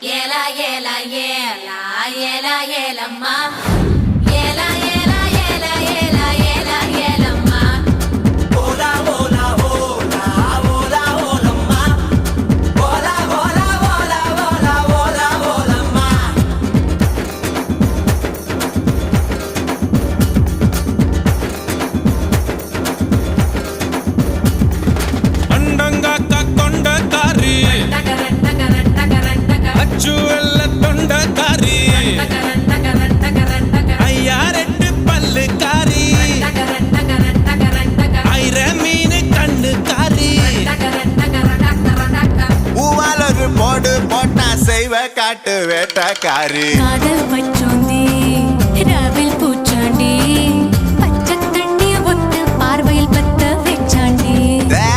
Yela yela yela yela yela ma. போட்டு போட்டா செய்வ காட்டு வேட்டக்காரி காதல் பச்சோம்